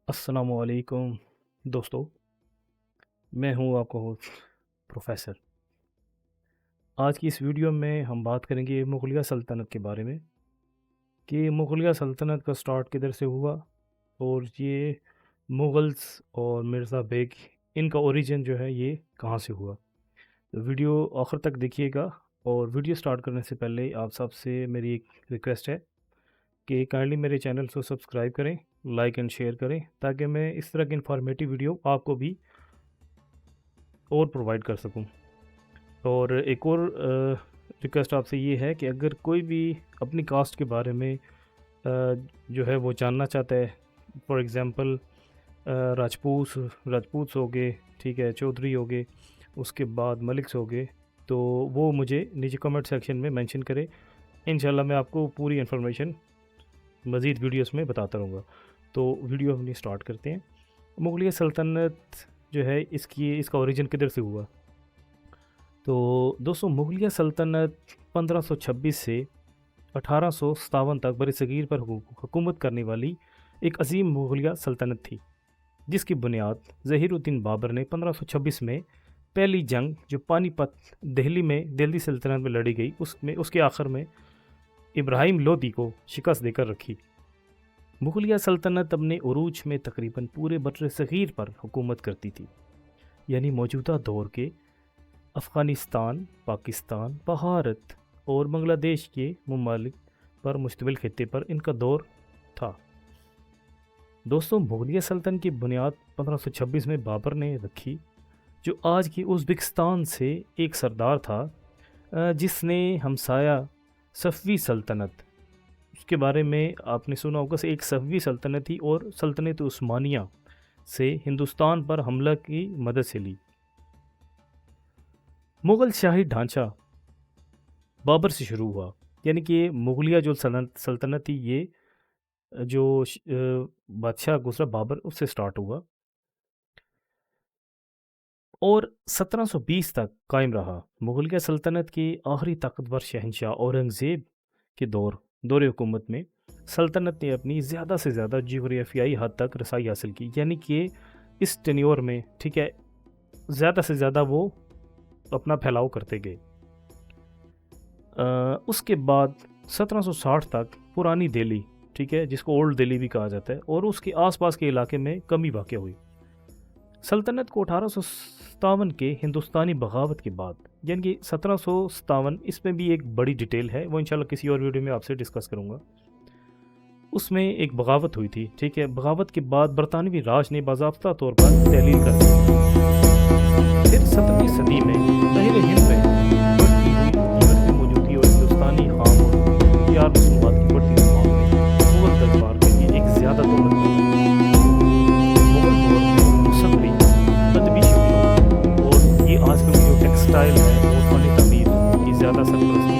अस्सलाम वालेकुम दोस्तों। मैं हूं आपका होस्ट प्रोफेसर। आज की इस वीडियो में हम बात करेंगे मुग़लिया सल्तनत के बारे में कि मुग़लिया सल्तनत का स्टार्ट किधर से हुआ और ये मुग़ल्स और मिर्ज़ा बेग इनका ओरिजिन जो है ये कहाँ से हुआ। तो वीडियो आखिर तक देखिएगा। और वीडियो स्टार्ट करने से पहले आप सबसे मेरी एक रिक्वेस्ट है कि काइंडली मेरे चैनल को सब्सक्राइब करें, लाइक एंड शेयर करें ताकि मैं इस तरह की इंफॉर्मेटिव वीडियो आपको भी और प्रोवाइड कर सकूं। और एक और रिक्वेस्ट आपसे ये है कि अगर कोई भी अपनी कास्ट के बारे में जो है वो जानना चाहता है, फॉर एग्ज़ाम्पल राजपूत हो गए, ठीक है, चौधरी हो गए, उसके बाद मलिक्स हो गए, तो वो मुझे नीचे कमेंट सेक्शन में मेंशन करें। इंशाल्लाह मैं आपको पूरी इन्फॉर्मेशन मज़ीद वीडियोस में बताता रहूँगा। तो वीडियो अपनी स्टार्ट करते हैं। मुग़लिया सल्तनत जो है इसका ओरिजिन किधर से हुआ। तो दोस्तों, मुग़लिया सल्तनत 1526 से 1857 तक बरसगीर पर हुकूमत करने वाली एक अजीम मुग़लिया सल्तनत थी, जिसकी बुनियाद ज़हीरुद्दीन बाबर ने 1526 में पहली जंग जो पानीपत दिल्ली सल्तनत में लड़ी गई उसके आखिर में इब्राहिम लोदी को शिकस्त देकर रखी। मुग़लिया सल्तनत अपने उरूज में तकरीबन पूरे बरसगीर पर हुकूमत करती थी, यानी मौजूदा दौर के अफ़ग़ानिस्तान, पाकिस्तान, भारत और बांग्लादेश के ममालिक पर मुश्तमिल खित्ते पर इनका दौर था। दोस्तों, मुग़लिया सल्तनत की बुनियाद 1526 में बाबर ने रखी, जो आज की उज़्बेकिस्तान से एक सरदार था जिसने हमसाया सफ़वी सल्तनत, उसके बारे में आपने सुना होगा, से एक सफ़वी सल्तनत थी और सल्तनत उस्मानिया से हिंदुस्तान पर हमला की मदद से ली। मुग़ल शाही ढांचा बाबर से शुरू हुआ, यानी कि मुग़लिया जो सल्तनत थी ये जो बादशाह गुजरा बाबर उससे स्टार्ट हुआ और 1720 तक कायम रहा। मुग़लिया सल्तनत के आखिरी ताकतवर शहंशाह औरंगज़ेब के दौरे हुकूमत में सल्तनत ने अपनी ज़्यादा से ज़्यादा जियोग्राफियाई हद तक रसाई हासिल की, यानी कि इस टेन्योर में, ठीक है, ज़्यादा से ज़्यादा वो अपना फैलाव करते गए। उसके बाद 1760 तक पुरानी दिल्ली, ठीक है, जिसको ओल्ड दिल्ली भी कहा जाता है, और उसके आसपास के इलाके में कमी वाक़ हुई। सल्तनत को 1857 के हिंदुस्तानी बगावत के बाद, यानी कि 1757, इसमें भी एक बड़ी डिटेल है, वो इंशाल्लाह किसी और वीडियो में आपसे डिस्कस करूँगा। उसमें एक बगावत हुई थी, ठीक है। बगावत के बाद बरतानवी राज ने बाज़ाब्ता तौर पर तहलील कर दी। फिर 17वीं सदी में बहरे हिंद में बढ़ती हुई मौजूदगी और हिंदुस्तानी खाम और यार मसूमात की बढ़ती हुई मांग ने मुग़ल दरबार के लिए एक ज़्यादा दौलत मुग़ल दौर में मुसफ़ी अदबी शक्लों और ये आजकल जो टेक्सटाइल है और फ़न तमीर की ज़्यादा सरपरस्ती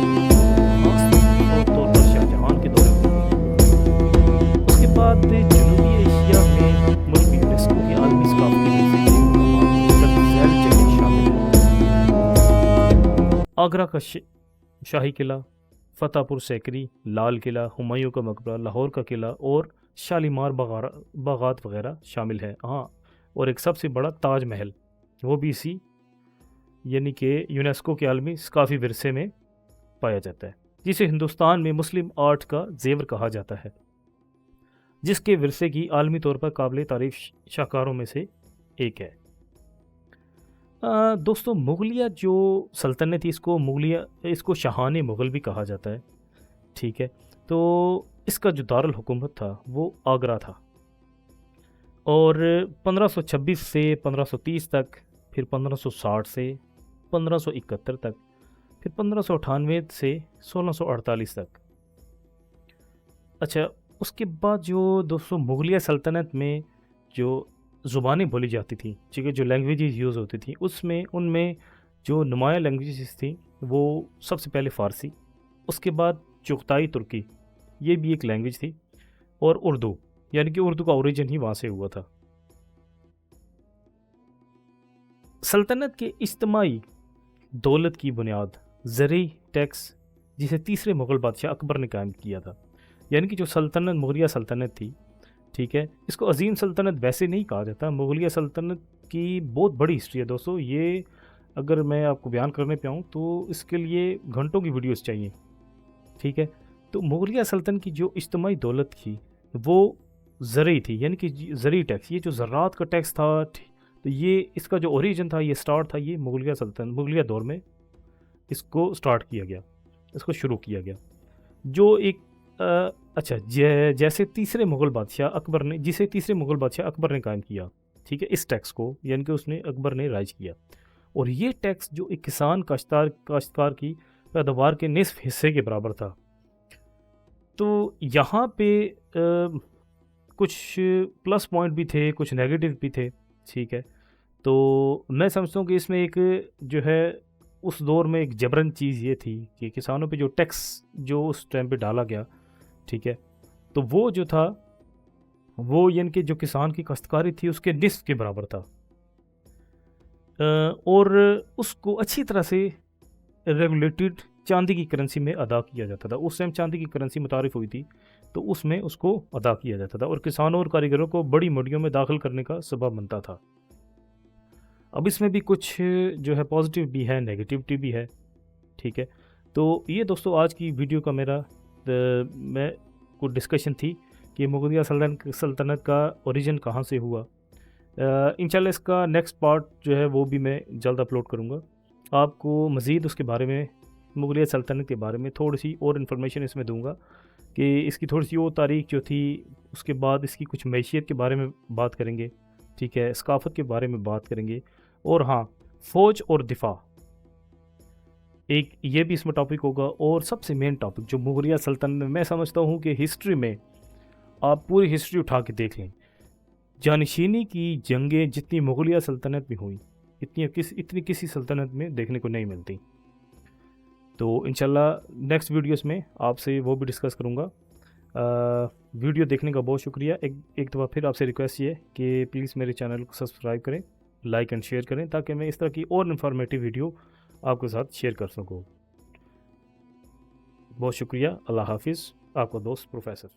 खास तौर पर शाहजहां के दौरे में। उसके बाद जनूबी एशिया में मुल्क यूनेस्को के आलमी सकाफ़ती विरसे आगरा का शाही किला, फ़तेहपुर सीकरी, लाल किला, हुमायूं का मकबरा, लाहौर का किला और शालीमार बागात वगैरह शामिल है। हाँ, और एक सबसे बड़ा ताज महल, वो भी इसी यानी कि यूनेस्को के आलमी सकाफ़ी विरसे में पाया जाता है, जिसे हिंदुस्तान में मुस्लिम आर्ट का जेवर कहा जाता है, जिसके विरसे की आलमी तौर पर काबिल तारीफ शाहकारों में से एक है। दोस्तों, मुग़लिया जो सल्तनत थी इसको शाहान मुग़ल भी कहा जाता है, ठीक है। तो इसका जो दारुल हुकूमत था वो आगरा था, और 1526 से 1530 तक, फिर 1560 से 1571 तक, फिर 1598 से 1648 तक। अच्छा, उसके बाद जो दोस्तों मुग़लिया सल्तनत में जो ज़ुबानें बोली जाती थी, ठीक है, जो लैंग्वेजेस यूज़ होती थी, उनमें जो नुमाया लैंग्वेजेस थी वो सबसे पहले फ़ारसी, उसके बाद चुगताई तुर्की, ये भी एक लैंग्वेज थी, और उर्दू, यानी कि उर्दू का ओरिजिन ही वहाँ से हुआ था। सल्तनत के इज्तिमाई दौलत की बुनियाद ज़री टैक्स, जिसे तीसरे मुग़ल बादशाह अकबर ने कायम किया था, यानी कि जो सल्तनत मुग़लिया सल्तनत थी ٹھیک ہے. اس کو عظیم سلطنت ویسے نہیں کہا جاتا. مغلیہ سلطنت کی بہت بڑی ہسٹری ہے دوستو. یہ اگر میں آپ کو بیان کرنے پہ آؤں تو اس کے لیے گھنٹوں کی ویڈیوز چاہیے. ٹھیک ہے. تو مغلیہ سلطنت کی جو اجتماعی دولت تھی وہ زرعی تھی، یعنی کہ زرعی ٹیکس، یہ جو زراعت کا ٹیکس تھا. تو یہ اس کا جو اوریجن تھا، یہ سٹارٹ تھا یہ مغلیہ سلطنت، مغلیہ دور میں اس کو سٹارٹ کیا گیا، اس کو شروع کیا گیا. جو ایک اچھا جیسے تیسرے مغل بادشاہ اکبر نے، جسے تیسرے مغل بادشاہ اکبر نے قائم کیا، ٹھیک ہے، اس ٹیکس کو، یعنی کہ اس نے اکبر نے رائج کیا. اور یہ ٹیکس جو ایک کسان کاشتکار کی پیداوار کے نصف حصے کے برابر تھا. تو یہاں پہ کچھ پلس پوائنٹ بھی تھے، کچھ نیگیٹو بھی تھے. ٹھیک ہے. تو میں سمجھتا ہوں کہ اس میں ایک جو ہے اس دور میں ایک جبرن چیز یہ تھی کہ کسانوں پہ جو ٹیکس جو اس ٹائم پہ ڈالا گیا، ٹھیک ہے، تو وہ جو تھا وہ یعنی کہ جو کسان کی کاشتکاری تھی اس کے نصف کے برابر تھا. اور اس کو اچھی طرح سے ریگولیٹڈ چاندی کی کرنسی میں ادا کیا جاتا تھا. اس ٹائم چاندی کی کرنسی متعارف ہوئی تھی تو اس میں اس کو ادا کیا جاتا تھا، اور کسانوں اور کاریگروں کو بڑی منڈیوں میں داخل کرنے کا سبب بنتا تھا. اب اس میں بھی کچھ جو ہے پازیٹیو بھی ہے، نیگیٹیوٹی بھی ہے. ٹھیک ہے. تو یہ دوستو آج کی ویڈیو کا میرا میں کو ڈسکشن تھی کہ مغلیہ سلطنت کا اوریجن کہاں سے ہوا. انشاءاللہ اس کا نیکسٹ پارٹ جو ہے وہ بھی میں جلد اپلوڈ کروں گا. آپ کو مزید اس کے بارے میں، مغلیہ سلطنت کے بارے میں تھوڑی سی اور انفارمیشن اس میں دوں گا کہ اس کی تھوڑی سی وہ تاریخ جو تھی. اس کے بعد اس کی کچھ معیشیت کے بارے میں بات کریں گے. ٹھیک ہے. ثقافت کے بارے میں بات کریں گے. اور ہاں، فوج اور دفاع ایک یہ بھی اس میں ٹاپک ہوگا. اور سب سے مین ٹاپک جو مغلیہ سلطنت میں سمجھتا ہوں کہ ہسٹری میں آپ پوری ہسٹری اٹھا کے دیکھ لیں، جانشینی کی جنگیں جتنی مغلیہ سلطنت میں ہوئیں اتنی کسی سلطنت میں دیکھنے کو نہیں ملتی. تو انشاءاللہ نیکسٹ ویڈیوز میں آپ سے وہ بھی ڈسکس کروں گا. ویڈیو دیکھنے کا بہت شکریہ. ایک دفعہ پھر آپ سے ریکویسٹ یہ ہے کہ پلیز میرے چینل کو سبسکرائب کریں، لائک اینڈ شیئر کریں تاکہ میں اس طرح کی اور انفارمیٹیو ویڈیو آپ کے ساتھ شیئر کر سکوں. بہت شکریہ. اللہ حافظ. آپ کا دوست پروفیسر.